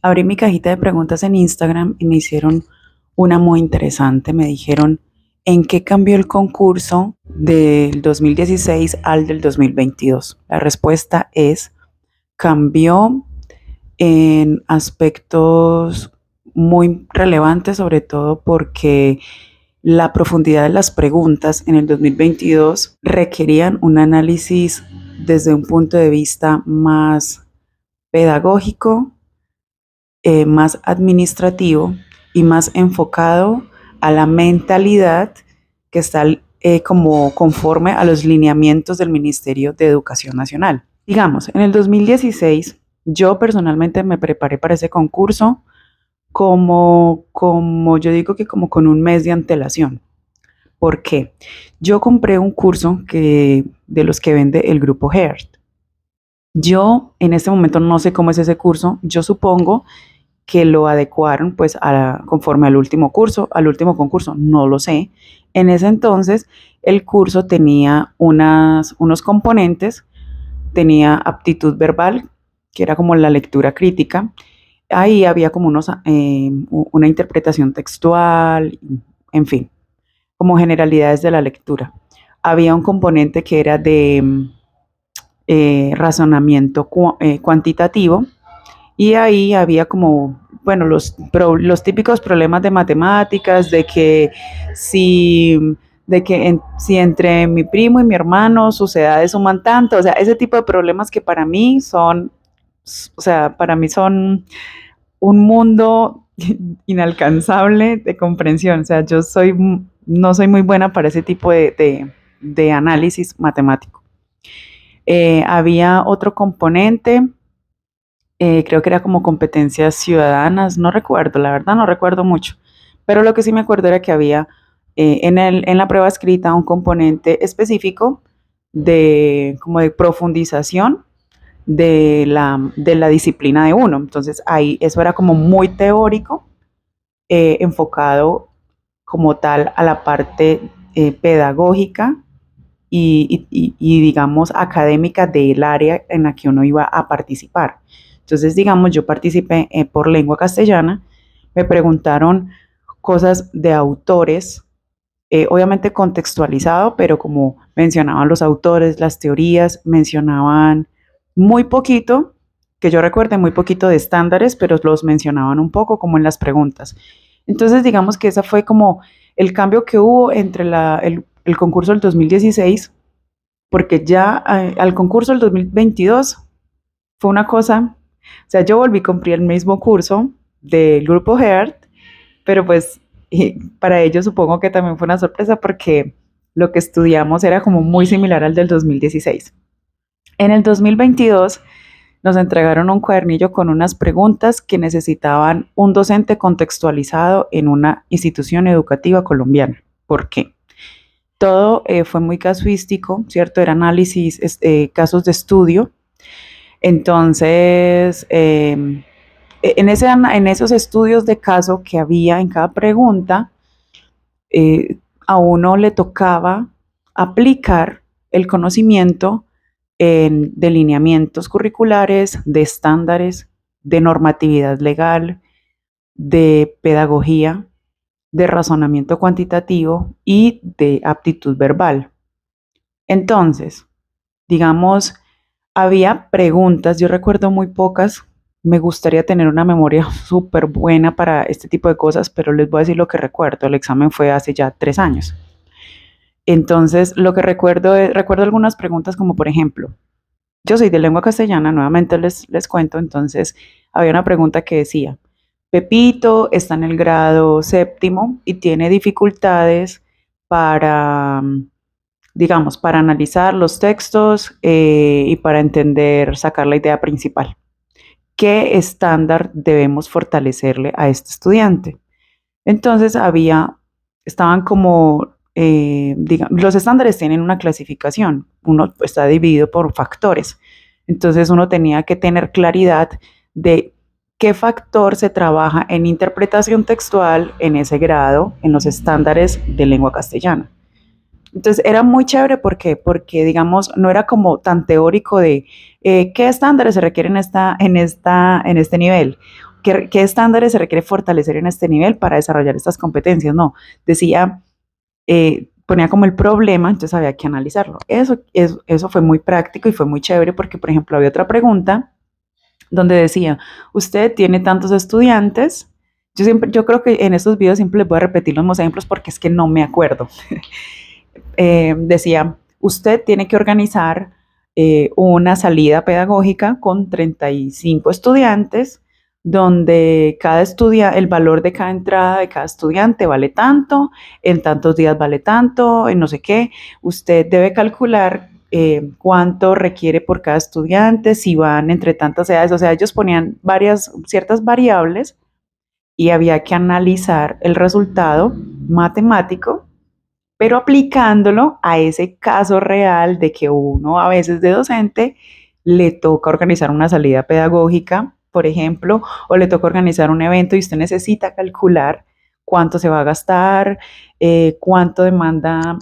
Abrí mi cajita de preguntas en Instagram y me hicieron una muy interesante. Me dijeron, ¿en qué cambió el concurso del 2016 al del 2022? La respuesta es, cambió en aspectos muy relevantes, sobre todo porque la profundidad de las preguntas en el 2022 requerían un análisis desde un punto de vista más pedagógico, más administrativo y más enfocado a la mentalidad que está como conforme a los lineamientos del Ministerio de Educación Nacional. Digamos, en el 2016 yo personalmente me preparé para ese concurso como yo digo que como con un mes de antelación. ¿Por qué? Yo compré un curso de los que vende el grupo Heart. Yo en este momento no sé cómo es ese curso. Yo supongo que lo adecuaron pues conforme al último concurso, no lo sé. En ese entonces el curso tenía unos componentes, tenía aptitud verbal, que era como la lectura crítica, ahí había como una interpretación textual, en fin, como generalidades de la lectura. Había un componente que era de razonamiento cuantitativo, y ahí había como, bueno, los típicos problemas de matemáticas, si, si entre mi primo y mi hermano sus edades suman tanto, o sea, ese tipo de problemas que para mí son, o sea, para mí son un mundo inalcanzable de comprensión. O sea, no soy muy buena para ese tipo de análisis matemático. Había otro componente, creo que era como competencias ciudadanas, no recuerdo, la verdad no recuerdo mucho, pero lo que sí me acuerdo era que había en la prueba escrita un componente específico como de profundización de la disciplina de uno. Entonces ahí eso era como muy teórico, enfocado como tal a la parte pedagógica digamos, académica del área en la que uno iba a participar. Entonces, digamos, yo participé por lengua castellana, me preguntaron cosas de autores, obviamente contextualizado, pero como mencionaban los autores, las teorías, mencionaban muy poquito, que yo recuerde muy poquito de estándares, pero los mencionaban un poco como en las preguntas. Entonces, digamos que esa fue como el cambio que hubo entre el concurso del 2016, porque ya al concurso del 2022 fue una cosa, o sea, yo volví a cumplir el mismo curso del grupo Heart, pero pues para ellos supongo que también fue una sorpresa porque lo que estudiamos era como muy similar al del 2016. En el 2022 nos entregaron un cuadernillo con unas preguntas que necesitaban un docente contextualizado en una institución educativa colombiana. ¿Por qué? Todo fue muy casuístico, ¿cierto? Era análisis, casos de estudio. Entonces, en esos estudios de caso que había en cada pregunta, a uno le tocaba aplicar el conocimiento en delineamientos curriculares, de estándares, de normatividad legal, de pedagogía, de razonamiento cuantitativo y de aptitud verbal. Entonces, digamos, había preguntas, yo recuerdo muy pocas, me gustaría tener una memoria súper buena para este tipo de cosas, pero les voy a decir lo que recuerdo, el examen fue hace ya 3 años. Entonces, lo que recuerdo algunas preguntas como por ejemplo, yo soy de lengua castellana, nuevamente les cuento, entonces había una pregunta que decía, Pepito está en el grado séptimo y tiene dificultades para, digamos, para analizar los textos y para entender, sacar la idea principal. ¿Qué estándar debemos fortalecerle a este estudiante? Entonces estaban como, los estándares tienen una clasificación, uno está dividido por factores. Entonces uno tenía que tener claridad de qué factor se trabaja en interpretación textual en ese grado, en los estándares de lengua castellana. Entonces era muy chévere porque digamos, no era como tan teórico de qué estándares se requieren en este nivel ¿qué estándares se requiere fortalecer en este nivel para desarrollar estas competencias? No, decía, ponía como el problema, entonces había que analizarlo. Eso fue muy práctico y fue muy chévere porque, por ejemplo, había otra pregunta donde decía, usted tiene tantos estudiantes. Yo creo que en estos videos siempre les voy a repetir los mismos ejemplos porque es que no me acuerdo. Decía, usted tiene que organizar una salida pedagógica con 35 estudiantes, donde el valor de cada entrada de cada estudiante vale tanto, en tantos días vale tanto, en no sé qué. Usted debe calcular cuánto requiere por cada estudiante, si van entre tantas edades. O sea, ellos ponían ciertas variables y había que analizar el resultado matemático, pero aplicándolo a ese caso real de que uno a veces de docente le toca organizar una salida pedagógica, por ejemplo, o le toca organizar un evento y usted necesita calcular cuánto se va a gastar, cuánto demanda,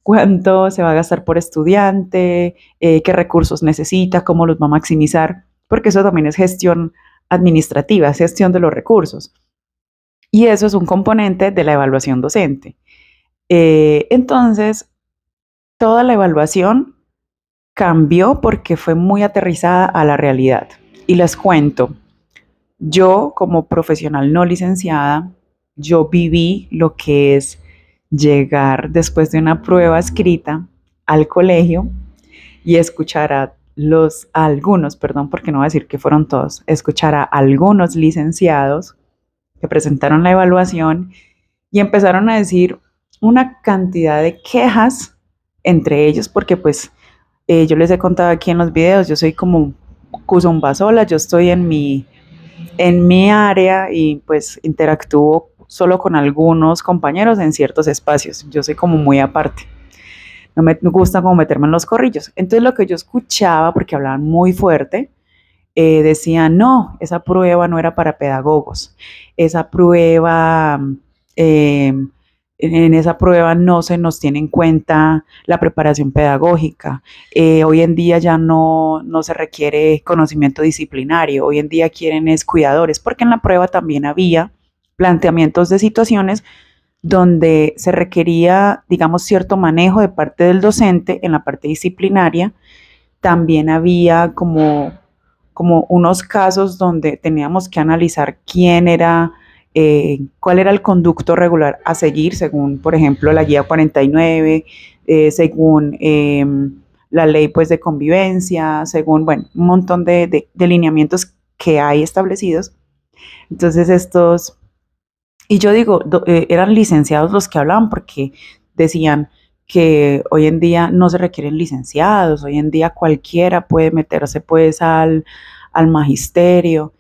cuánto se va a gastar por estudiante, qué recursos necesita, cómo los va a maximizar, porque eso también es gestión administrativa, es gestión de los recursos. Y eso es un componente de la evaluación docente. Entonces, toda la evaluación cambió porque fue muy aterrizada a la realidad. Y les cuento, yo como profesional no licenciada, yo viví lo que es llegar después de una prueba escrita al colegio y escuchar a algunos, perdón, porque no voy a decir que fueron todos, escuchar a algunos licenciados que presentaron la evaluación y empezaron a decir una cantidad de quejas entre ellos, porque pues yo les he contado aquí en los videos, yo soy como Kuzumba sola, yo estoy en mi área y pues interactúo solo con algunos compañeros en ciertos espacios, yo soy como muy aparte. No me gusta como meterme en los corrillos. Entonces lo que yo escuchaba, porque hablaban muy fuerte, decían, no, esa prueba no era para pedagogos, esa prueba, eh, en esa prueba no se nos tiene en cuenta la preparación pedagógica. Hoy en día ya no se requiere conocimiento disciplinario, hoy en día quieren es cuidadores, porque en la prueba también había planteamientos de situaciones donde se requería, digamos, cierto manejo de parte del docente en la parte disciplinaria. También había como unos casos donde teníamos que analizar cuál era el conducto regular a seguir, según, por ejemplo, la guía 49, según la ley pues, de convivencia, según, bueno, un montón de lineamientos que hay establecidos. Entonces, y yo digo, eran licenciados los que hablaban porque decían que hoy en día no se requieren licenciados, hoy en día cualquiera puede meterse pues al magisterio.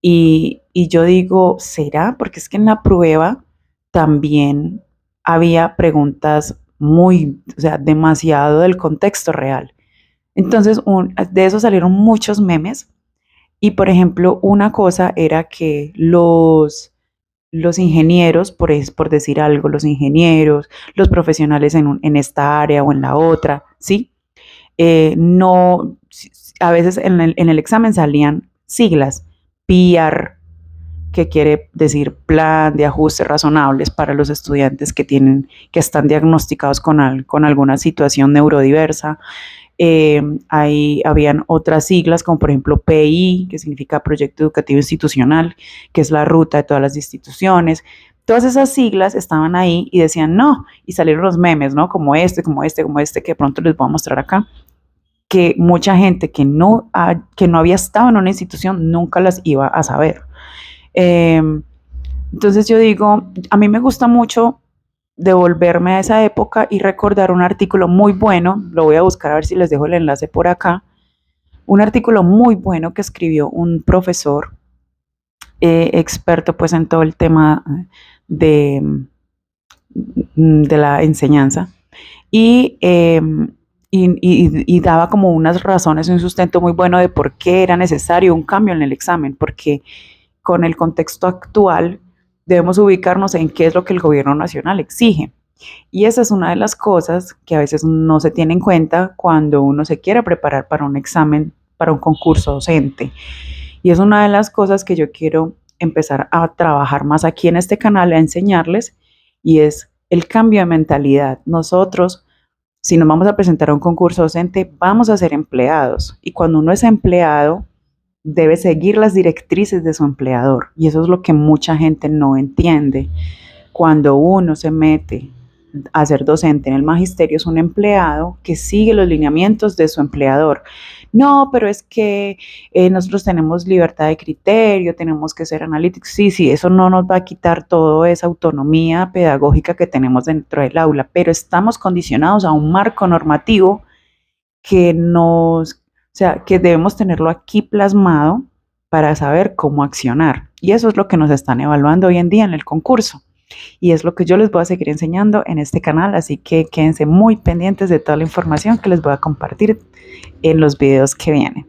Y yo digo, ¿será? Porque es que en la prueba también había preguntas o sea, demasiado del contexto real. Entonces, de eso salieron muchos memes. Y por ejemplo, una cosa era que los ingenieros, por decir algo, los ingenieros, los profesionales en esta área o en la otra, ¿sí? No, a veces en el examen salían siglas, PIAR, que quiere decir Plan de Ajustes Razonables para los estudiantes que están diagnosticados con alguna situación neurodiversa. Habían otras siglas como por ejemplo PI, que significa Proyecto Educativo Institucional, que es la ruta de todas las instituciones. Todas esas siglas estaban ahí y decían no, y salieron los memes, ¿no? Como este, que de pronto les voy a mostrar acá, que mucha gente que no había estado en una institución nunca las iba a saber. Eh, entonces yo digo, a mí me gusta mucho devolverme a esa época y recordar un artículo muy bueno, lo voy a buscar a ver si les dejo el enlace por acá, un artículo muy bueno que escribió un profesor experto pues en todo el tema de, de la enseñanza y, y daba como unas razones, un sustento muy bueno de por qué era necesario un cambio en el examen, porque con el contexto actual debemos ubicarnos en qué es lo que el gobierno nacional exige. Y esa es una de las cosas que a veces no se tiene en cuenta cuando uno se quiere preparar para un examen, para un concurso docente. Y es una de las cosas que yo quiero empezar a trabajar más aquí en este canal, a enseñarles, y es el cambio de mentalidad. Nosotros, si nos vamos a presentar a un concurso docente, vamos a ser empleados. Y cuando uno es empleado, debe seguir las directrices de su empleador. Y eso es lo que mucha gente no entiende. Cuando uno se mete a ser docente en el magisterio, es un empleado que sigue los lineamientos de su empleador. No, pero es que nosotros tenemos libertad de criterio, tenemos que ser analíticos. Sí, sí, eso no nos va a quitar toda esa autonomía pedagógica que tenemos dentro del aula, pero estamos condicionados a un marco normativo que o sea, que debemos tenerlo aquí plasmado para saber cómo accionar. Y eso es lo que nos están evaluando hoy en día en el concurso. Y es lo que yo les voy a seguir enseñando en este canal, así que quédense muy pendientes de toda la información que les voy a compartir en los videos que vienen.